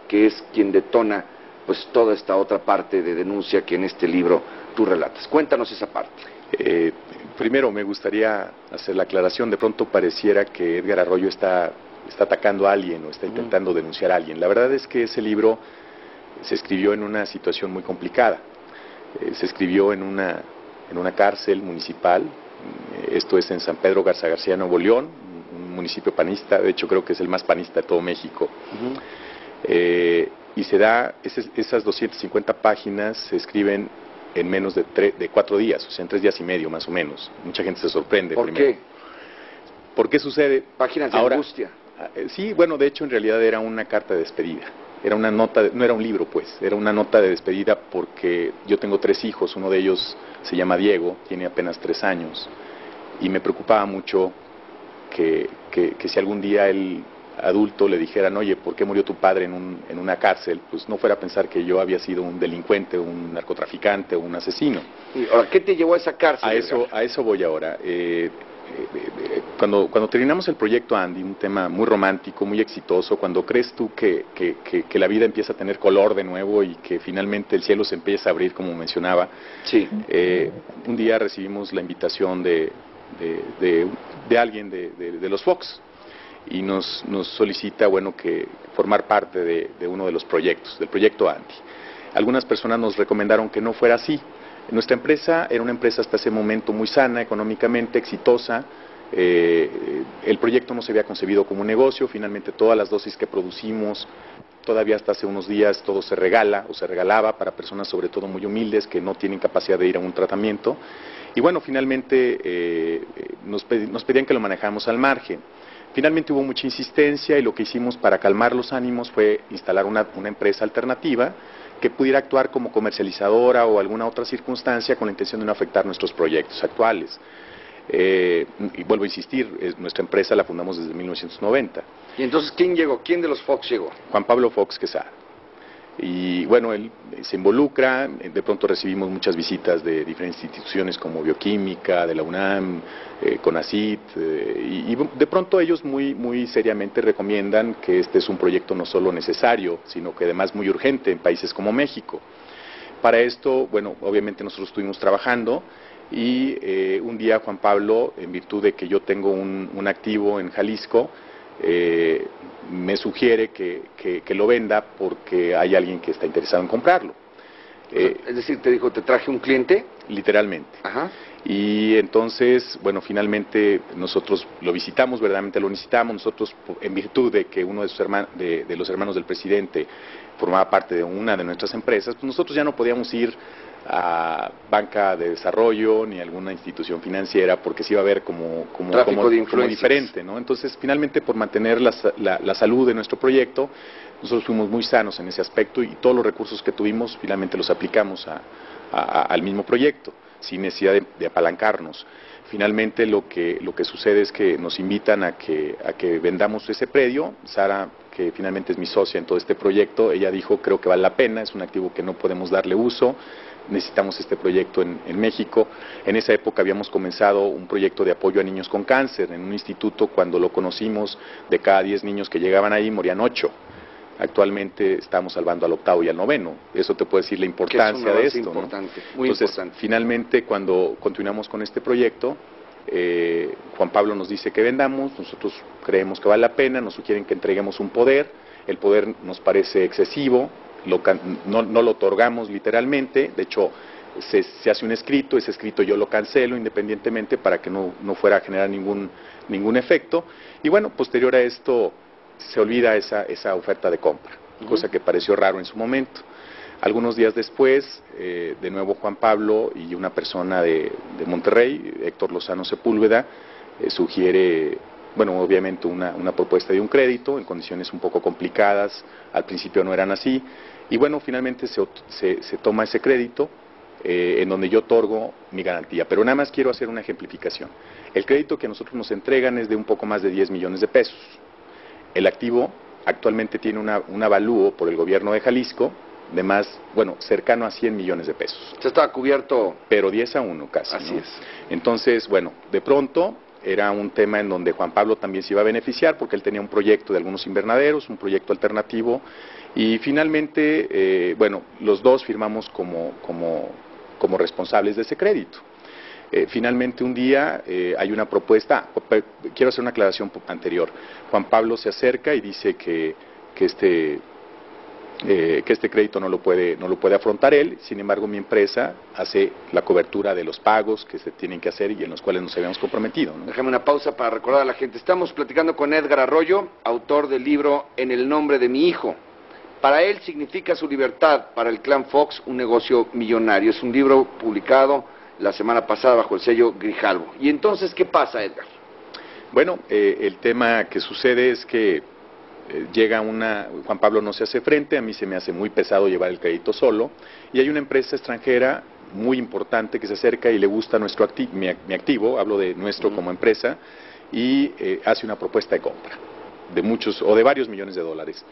que es quien detona pues toda esta otra parte de denuncia que en este libro tú relatas. Cuéntanos esa parte. Primero me gustaría hacer la aclaración. De pronto pareciera que Edgar Arroyo está atacando a alguien o está intentando denunciar a alguien. La verdad es que ese libro se escribió en una situación muy complicada. Se escribió en una cárcel municipal. Esto es en San Pedro Garza García, Nuevo León, un municipio panista. De hecho, creo que es el más panista de todo México. Y se da, esas 250 páginas se escriben en menos de 4 días, o sea, en 3 días y medio más o menos. Mucha gente se sorprende. ¿Por qué? ¿Por qué sucede? Páginas de angustia. Sí, bueno, de hecho en realidad era una carta de despedida. Era una nota, no era un libro pues, era una nota de despedida porque yo tengo 3 hijos, uno de ellos se llama Diego, tiene apenas 3 años, y me preocupaba mucho que si algún día el adulto le dijeran, oye, ¿por qué murió tu padre en una cárcel? Pues no fuera a pensar que yo había sido un delincuente, un narcotraficante o un asesino. ¿Y ahora qué te llevó a esa cárcel? A eso voy ahora. Cuando terminamos el proyecto Andy, un tema muy romántico, muy exitoso, cuando crees tú que la vida empieza a tener color de nuevo y que finalmente el cielo se empieza a abrir, como mencionaba, sí. Un día recibimos la invitación de alguien de los Fox y nos solicita, bueno, que formar parte de uno de los proyectos, del proyecto Andy. Algunas personas nos recomendaron que no fuera así. Nuestra empresa era una empresa hasta ese momento muy sana, económicamente exitosa. El proyecto no se había concebido como un negocio. Finalmente todas las dosis que producimos, todavía hasta hace unos días, todo se regala o se regalaba para personas sobre todo muy humildes que no tienen capacidad de ir a un tratamiento. Y bueno, finalmente nos pedían que lo manejáramos al margen. Finalmente hubo mucha insistencia y lo que hicimos para calmar los ánimos fue instalar una empresa alternativa que pudiera actuar como comercializadora o alguna otra circunstancia con la intención de no afectar nuestros proyectos actuales. Y vuelvo a insistir, nuestra empresa la fundamos desde 1990. ¿Y entonces quién llegó? ¿Quién de los Fox llegó? Juan Pablo Fox Quesada. Y bueno, él se involucra, de pronto recibimos muchas visitas de diferentes instituciones como Bioquímica, de la UNAM, CONACYT, y de pronto ellos muy seriamente recomiendan que este es un proyecto no solo necesario, sino que además muy urgente en países como México. Para esto, bueno, obviamente nosotros estuvimos trabajando y un día Juan Pablo, en virtud de que yo tengo un activo en Jalisco, me sugiere que lo venda porque hay alguien que está interesado en comprarlo. Es decir, te dijo, ¿te traje un cliente? Literalmente. Ajá. Y entonces, bueno, finalmente nosotros lo visitamos, verdaderamente lo necesitamos. Nosotros, en virtud de que uno de los hermanos del presidente formaba parte de una de nuestras empresas, pues nosotros ya no podíamos ir a banca de desarrollo ni a alguna institución financiera porque se iba a ver como diferente, ¿no? Entonces, finalmente, por mantener la salud de nuestro proyecto, nosotros fuimos muy sanos en ese aspecto y todos los recursos que tuvimos finalmente los aplicamos al mismo proyecto, sin necesidad de apalancarnos. Finalmente lo que sucede es que nos invitan a que vendamos ese predio. Sara, que finalmente es mi socia en todo este proyecto, ella dijo, creo que vale la pena, es un activo que no podemos darle uso, necesitamos este proyecto en México. En esa época habíamos comenzado un proyecto de apoyo a niños con cáncer en un instituto. Cuando lo conocimos, de cada 10 niños que llegaban ahí, morían 8. Actualmente estamos salvando al 8º y al 9º. Eso te puede decir la importancia de esto, importante, ¿no? Muy Entonces, importante. finalmente, cuando continuamos con este proyecto, Juan Pablo nos dice que vendamos, nosotros creemos que vale la pena, nos sugieren que entreguemos un poder, el poder nos parece excesivo, no lo otorgamos literalmente, de hecho se hace un escrito, ese escrito yo lo cancelo independientemente para que no fuera a generar ningún efecto, y bueno, posterior a esto se olvida esa oferta de compra, cosa que pareció raro en su momento. Algunos días después, de nuevo Juan Pablo y una persona de Monterrey, Héctor Lozano Sepúlveda, sugiere, bueno, obviamente una propuesta de un crédito en condiciones un poco complicadas, al principio no eran así, y bueno, finalmente se toma ese crédito, en donde yo otorgo mi garantía. Pero nada más quiero hacer una ejemplificación. El crédito que a nosotros nos entregan es de un poco más de 10 millones de pesos. El activo actualmente tiene un avalúo por el gobierno de Jalisco de más, bueno, cercano a 100 millones de pesos. Ya estaba cubierto. Pero 10-1 casi. Así ¿no? es. Entonces, bueno, de pronto era un tema en donde Juan Pablo también se iba a beneficiar porque él tenía un proyecto de algunos invernaderos, un proyecto alternativo y finalmente, bueno, los dos firmamos como responsables de ese crédito. Finalmente un día hay una propuesta, quiero hacer una aclaración anterior. Juan Pablo se acerca y dice que este crédito no lo puede afrontar él, sin embargo mi empresa hace la cobertura de los pagos que se tienen que hacer y en los cuales nos habíamos comprometido, ¿no? Déjame una pausa para recordar a la gente. Estamos platicando con Edgar Arroyo, autor del libro En el nombre de mi hijo. Para él significa su libertad, para el clan Fox un negocio millonario. Es un libro publicado la semana pasada bajo el sello Grijalbo. ¿Y entonces qué pasa, Edgar? Bueno, el tema que sucede es que Juan Pablo no se hace frente, a mí se me hace muy pesado llevar el crédito solo, y hay una empresa extranjera muy importante que se acerca y le gusta mi activo, hablo de nuestro como empresa, y hace una propuesta de compra de muchos o de varios millones de dólares.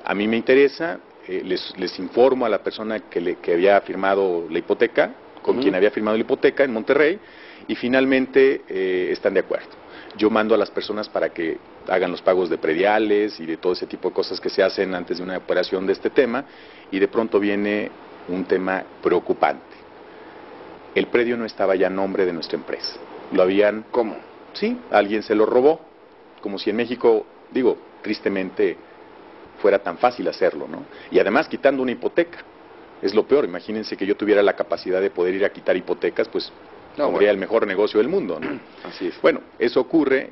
A mí me interesa, les informo a la persona que había firmado la hipoteca, con quien había firmado la hipoteca en Monterrey, y finalmente están de acuerdo. Yo mando a las personas para que hagan los pagos de prediales y de todo ese tipo de cosas que se hacen antes de una operación de este tema, y de pronto viene un tema preocupante. El predio no estaba ya a nombre de nuestra empresa. Lo habían... ¿Cómo? Sí, alguien se lo robó, como si en México, digo, tristemente, fuera tan fácil hacerlo, ¿no? Y además quitando una hipoteca. Es lo peor, imagínense que yo tuviera la capacidad de poder ir a quitar hipotecas, pues tendría el mejor negocio del mundo, ¿no? Así es. Bueno, eso ocurre.